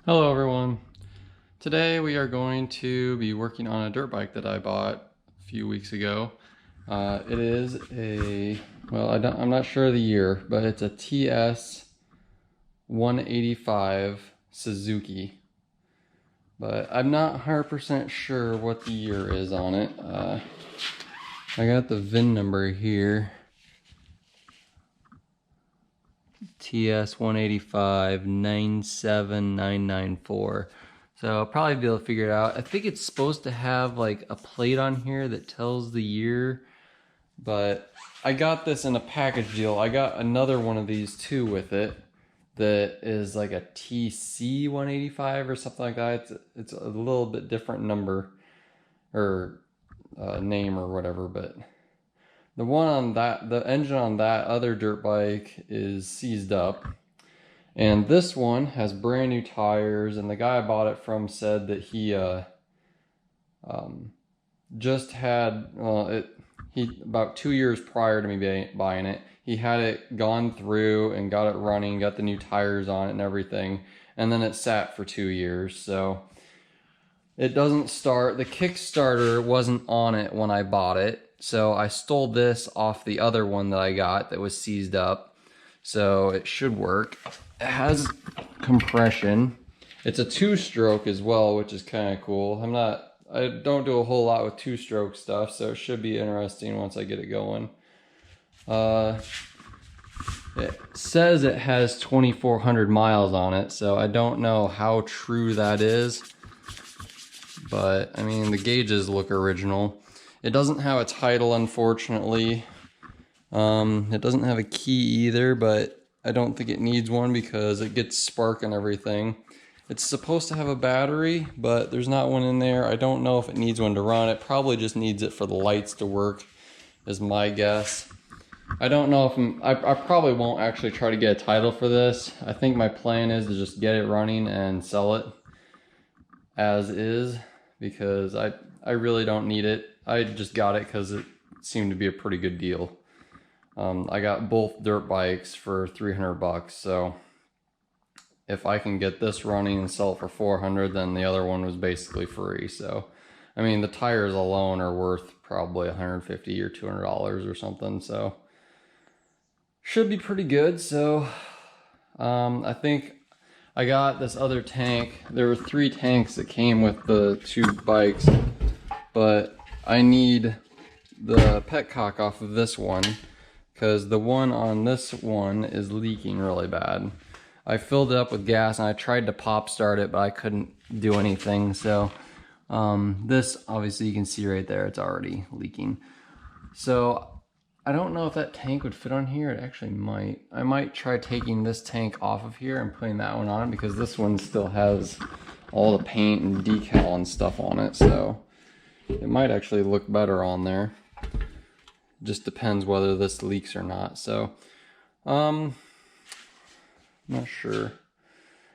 Hello everyone. Today we are going to be working on a dirt bike that I bought a few weeks ago. It is I'm not sure of the year, but it's a TS185 Suzuki. But I'm not 100% sure what the year is on it. I got the VIN number here. TS185 97994. So I'll probably be able to figure it out. I think it's supposed to have like a plate on here that tells the year, but I got this in a package deal. I got another one of these too with it that is like a TC185 or something like that. It's a little bit different number or name or whatever, but the one on that, the engine on that other dirt bike is seized up. And this one has brand new tires, and the guy I bought it from said that he just had, about 2 years prior to me buying it, he had it gone through and got it running, got the new tires on it and everything, and then it sat for 2 years. So it doesn't start. The Kickstarter wasn't on it when I bought it. So I stole this off the other one that I got that was seized up. So it should work. It has compression. It's a 2-stroke as well, which is kind of cool. I don't do a whole lot with 2-stroke stuff, so it should be interesting once I get it going. It says it has 2,400 miles on it, so I don't know how true that is. But I mean, the gauges look original. It doesn't have a title, unfortunately. It doesn't have a key either, but I don't think it needs one because it gets spark and everything. It's supposed to have a battery, but there's not one in there. I don't know if it needs one to run. It probably just needs it for the lights to work, is my guess. I don't know if I probably won't actually try to get a title for this. I think my plan is to just get it running and sell it as is, because I really don't need it. I just got it because it seemed to be a pretty good deal. I got both dirt bikes for 300 bucks, so if I can get this running and sell it for 400, then the other one was basically free. So I mean, the tires alone are worth probably 150 or $200 or something, so should be pretty good. So I think I got this other tank. There were 3 tanks that came with the 2 bikes, but I need the petcock off of this one because the one on this one is leaking really bad. I filled it up with gas and I tried to pop start it, but I couldn't do anything. So this, obviously you can see right there, it's already leaking. So I don't know if that tank would fit on here. It actually might. I might try taking this tank off of here and putting that one on, because this one still has all the paint and decal and stuff on it. So it might actually look better on there. Just depends whether this leaks or not. So I'm not sure.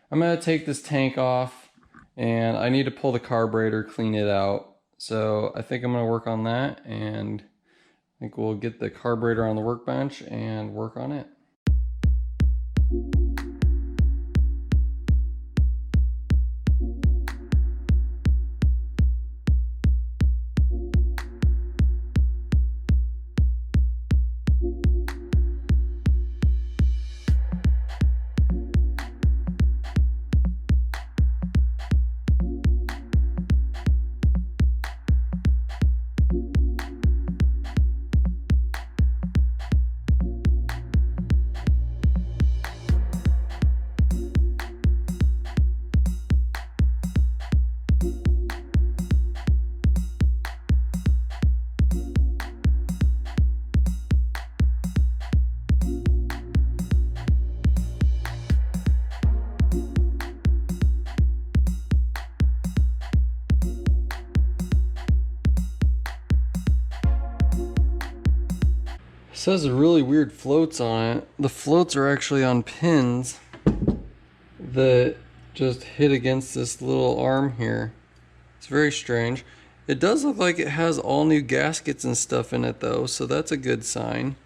I'm gonna take this tank off, and I need to pull the carburetor, clean it out. So I think I'm gonna work on that, and I think we'll get the carburetor on the workbench and work on it. It says really weird floats on it. The floats are actually on pins that just hit against this little arm here. It's very strange. It does look like it has all new gaskets and stuff in it though, so that's a good sign.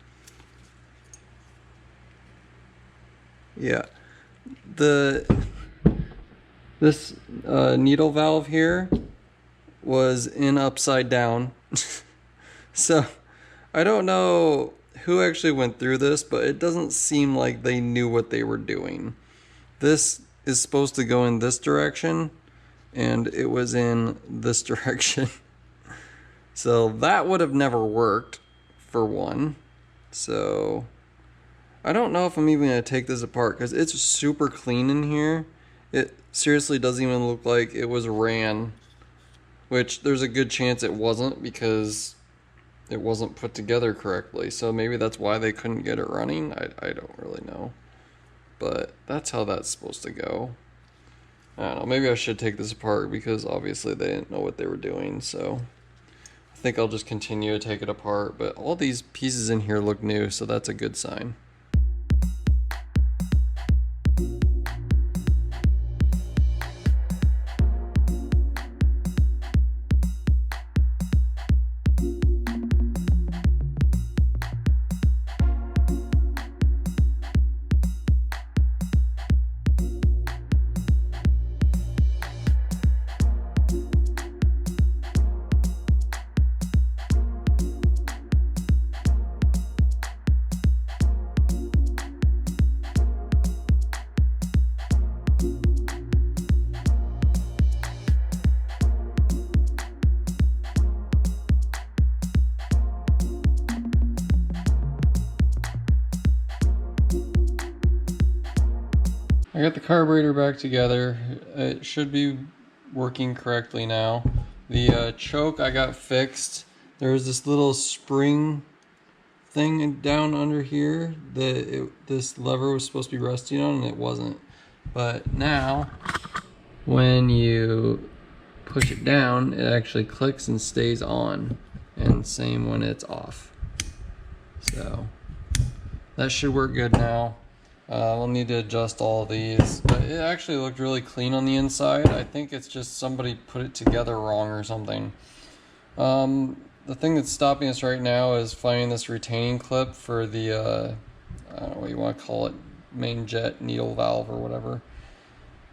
Yeah. The This needle valve here was in upside down. So I don't know who actually went through this, but it doesn't seem like they knew what they were doing. This is supposed to go in this direction, and it was in this direction. So that would have never worked, for one. So I don't know if I'm even going to take this apart, because it's super clean in here. It seriously doesn't even look like it was ran, which there's a good chance it wasn't, because it wasn't put together correctly. So maybe that's why they couldn't get it running. I don't really know. But that's how that's supposed to go. I don't know, maybe I should take this apart, because obviously they didn't know what they were doing. So I think I'll just continue to take it apart. But all these pieces in here look new, so that's a good sign. I got the carburetor back together. It should be working correctly now. The choke I got fixed. There was this little spring thing down under here that this lever was supposed to be resting on, and it wasn't. But now, when you push it down, it actually clicks and stays on. And same when it's off. So that should work good now. We'll need to adjust all of these, but it actually looked really clean on the inside. I think it's just somebody put it together wrong or something. The thing that's stopping us right now is finding this retaining clip for the, I don't know what you want to call it, main jet needle valve or whatever.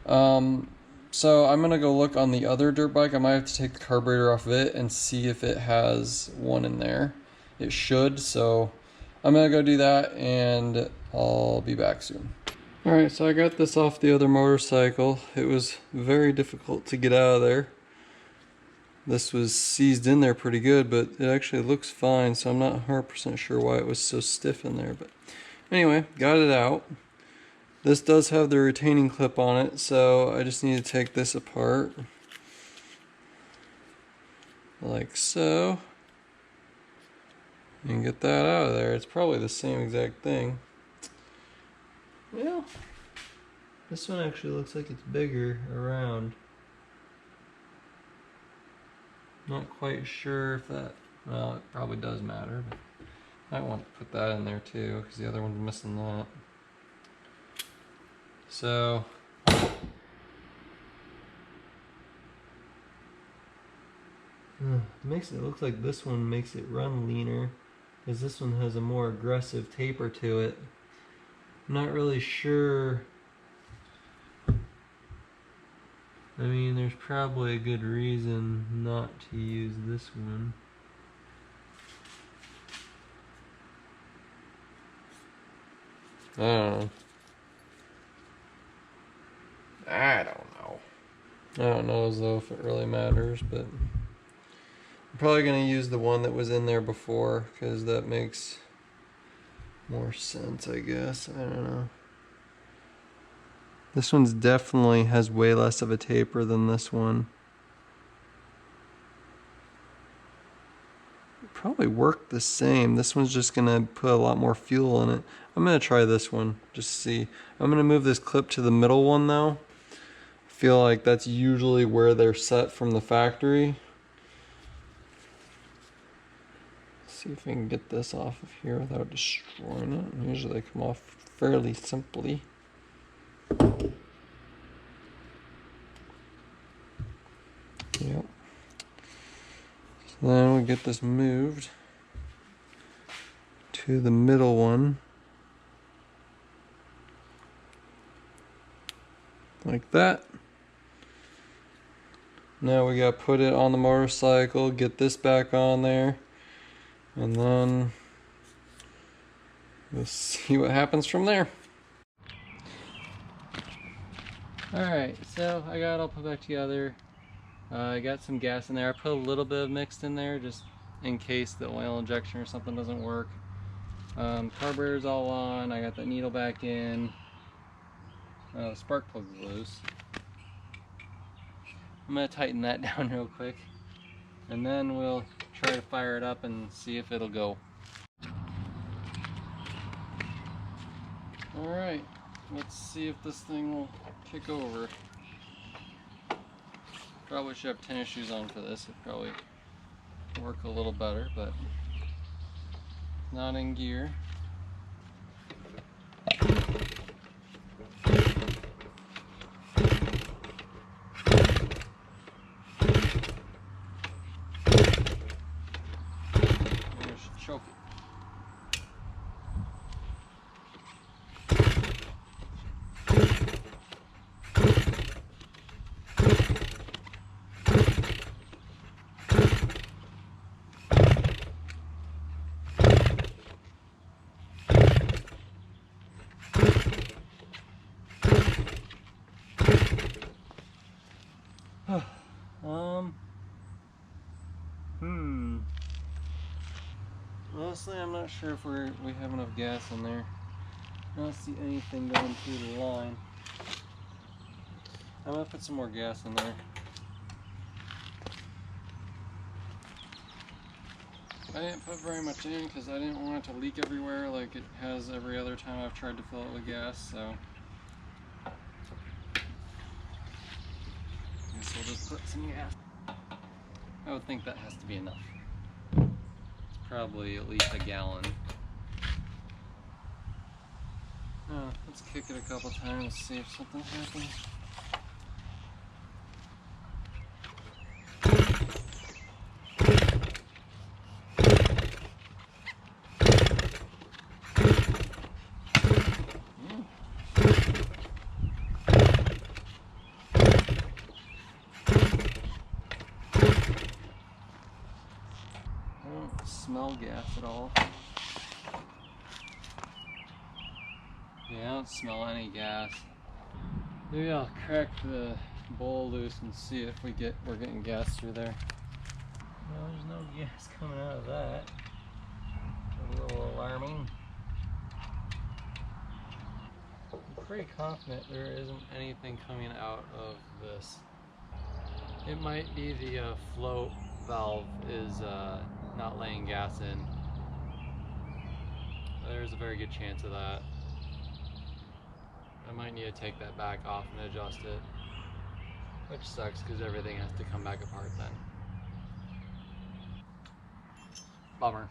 So I'm going to go look on the other dirt bike. I might have to take the carburetor off of it and see if it has one in there. It should, so I'm going to go do that, and I'll be back soon. Alright, so I got this off the other motorcycle. It was very difficult to get out of there. This was seized in there pretty good, but it actually looks fine, so I'm not 100% sure why it was so stiff in there. But anyway, got it out. This does have the retaining clip on it, so I just need to take this apart. Like so. And get that out of there. It's probably the same exact thing. Well, this one actually looks like it's bigger around. Not quite sure if that, well, it probably does matter, but I want to put that in there too, because the other one's missing that. So, makes it look like this one makes it run leaner, because this one has a more aggressive taper to it. I'm not really sure. I mean, there's probably a good reason not to use this one. I don't know. I don't know as though if it really matters, but I'm probably going to use the one that was in there before, because that makes more sense, I guess. I don't know. This one's definitely has way less of a taper than this one. Probably work the same. This one's just gonna put a lot more fuel in it. I'm gonna try this one, just to see. I'm gonna move this clip to the middle one though. I feel like that's usually where they're set from the factory. Let's see if we can get this off of here without destroying it. Usually they come off fairly simply. Yep. So then we get this moved to the middle one. Like that. Now we gotta put it on the motorcycle, get this back on there, and then we'll see what happens from there. Alright, so I got it all put back together. I got some gas in there. I put a little bit of mixed in there just in case the oil injection or something doesn't work. Carburetor's all on. I got the needle back in. The spark plug's loose. I'm going to tighten that down real quick, and then we'll try to fire it up and see if it'll go. Alright, let's see if this thing will kick over. Probably should have tennis shoes on for this. It'd probably work a little better, but not in gear. Choke it. Honestly, I'm not sure if we have enough gas in there. I don't see anything going through the line. I'm gonna put some more gas in there. I didn't put very much in because I didn't want it to leak everywhere like it has every other time I've tried to fill it with gas, so I guess we'll just put some gas. I would think that has to be enough. Probably at least a gallon. Let's kick it a couple times, see if something happens. Smell gas at all. Yeah, I don't smell any gas. Maybe I'll crack the bowl loose and see if we're getting gas through there. No, there's no gas coming out of that. A little alarming. I'm pretty confident there isn't anything coming out of this. It might be the float valve is not laying gas in. There's a very good chance of that. I might need to take that back off and adjust it, which sucks because everything has to come back apart then. Bummer.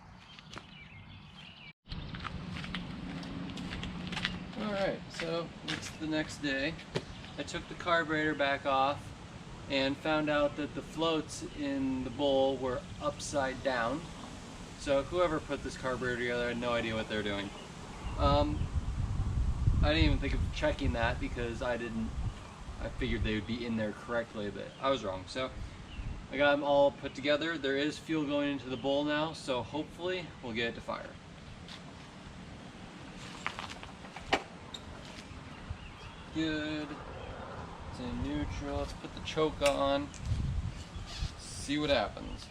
Alright, so it's the next day. I took the carburetor back off and found out that the floats in the bowl were upside down. So whoever put this carburetor together had no idea what they're doing. I didn't even think of checking that because I figured they would be in there correctly, but I was wrong. So I got them all put together. There is fuel going into the bowl now, so hopefully we'll get it to fire. Good. It's in neutral. Let's put the choke on. See what happens.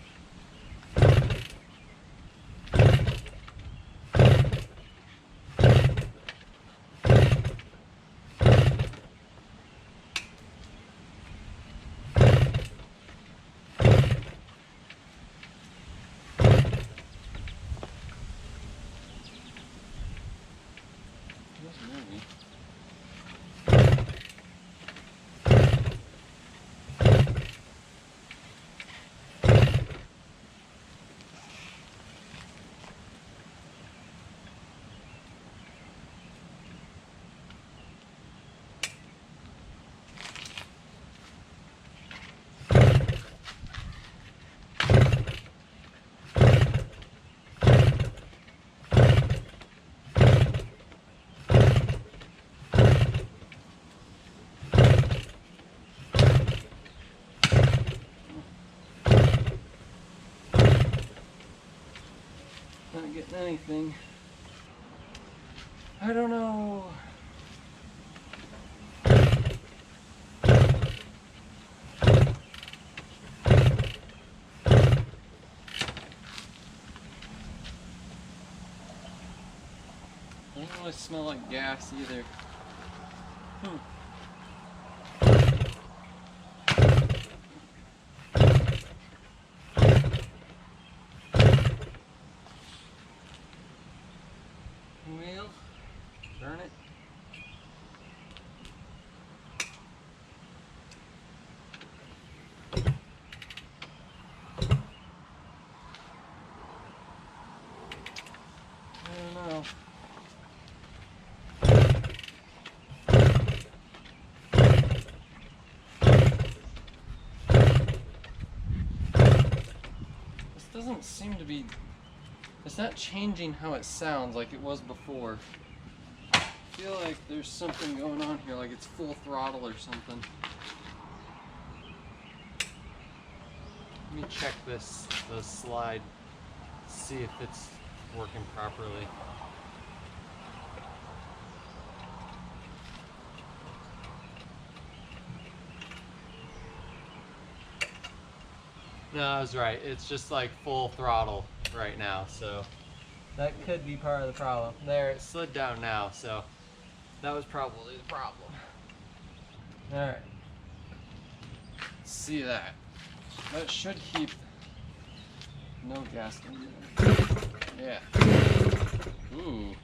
anything. I don't know. Doesn't really smell like gas either. Wheel, burn it. I don't know. This doesn't seem to be, it's not changing how it sounds like it was before. I feel like there's something going on here, like it's full throttle or something. Let me check the slide, see if it's working properly. No, I was right. It's just like full throttle right now, so that could be part of the problem. There, it slid down now, so that was probably the problem. All right. See that? That should keep no gas in there. Yeah. Ooh.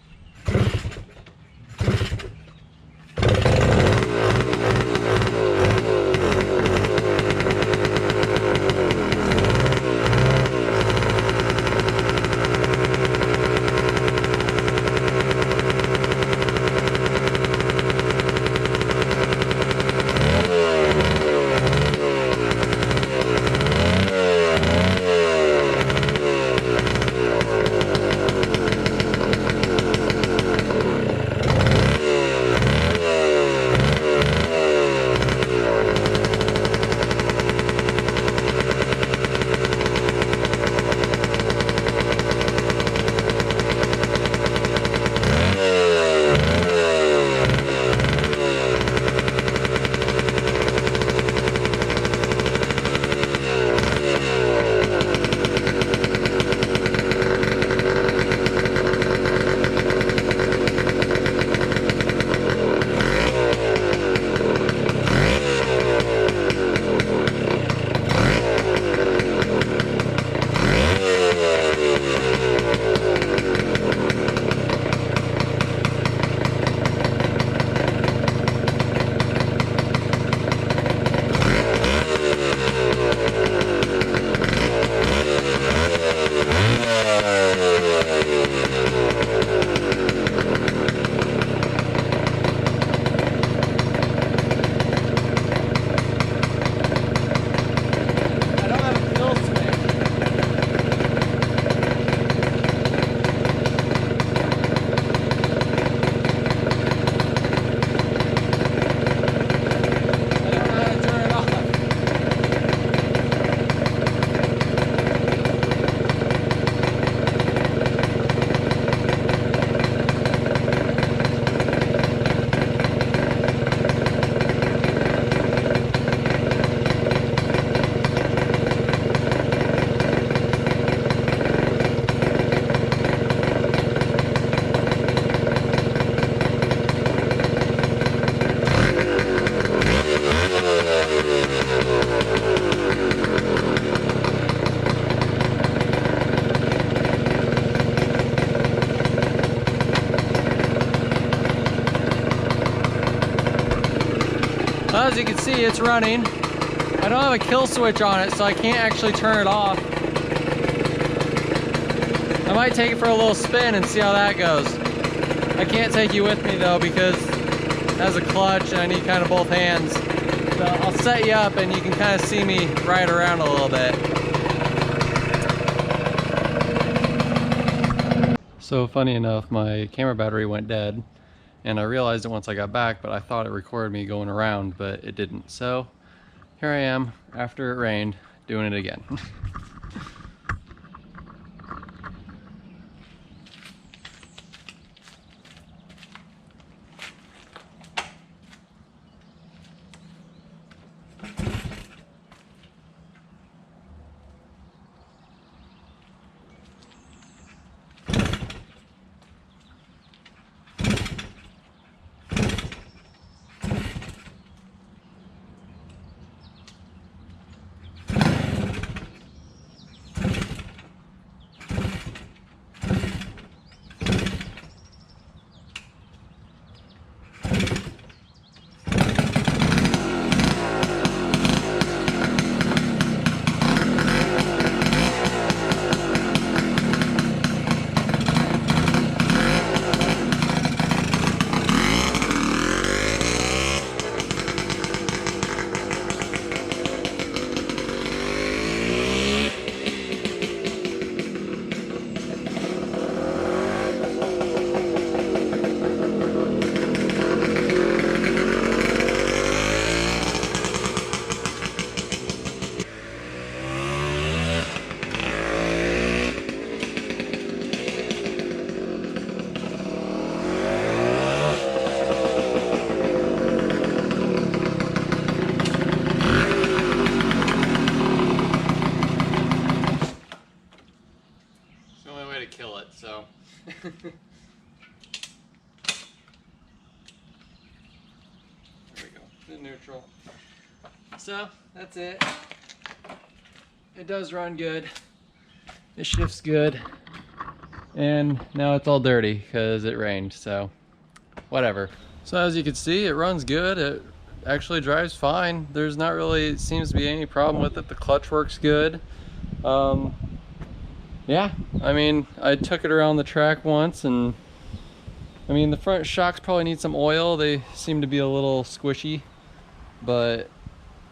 Well, as you can see, it's running. I don't have a kill switch on it, so I can't actually turn it off. I might take it for a little spin and see how that goes. I can't take you with me though because it has a clutch and I need kind of both hands. So I'll set you up and you can kind of see me ride around a little bit. So funny enough, my camera battery went dead and I realized it once I got back, but I thought it recorded me going around, but it didn't. So here I am after it rained doing it again. we go, the neutral. So that's it. It does run good. It shifts good. And now it's all dirty because it rained, so whatever. So as you can see, it runs good. It actually drives fine. There's not really seems to be any problem with it. The clutch works good. Yeah, I mean, I took it around the track once, and I mean, the front shocks probably need some oil. They seem to be a little squishy, but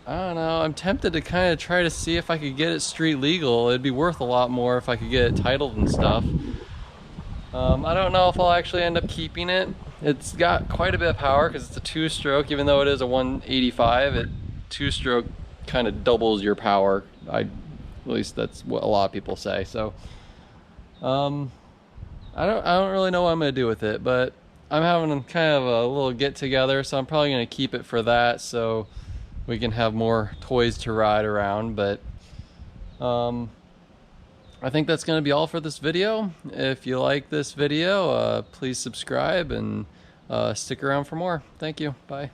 I don't know. I'm tempted to kind of try to see if I could get it street legal. It'd be worth a lot more if I could get it titled and stuff. I don't know if I'll actually end up keeping it. It's got quite a bit of power because it's a 2-stroke, even though it is a 185. It 2-stroke kind of doubles your power. At least that's what a lot of people say. So, I don't really know what I'm gonna do with it, but I'm having kind of a little get together, so I'm probably gonna keep it for that, so we can have more toys to ride around. But I think that's going to be all for this video. If you like this video, please subscribe and stick around for more. Thank you. Bye.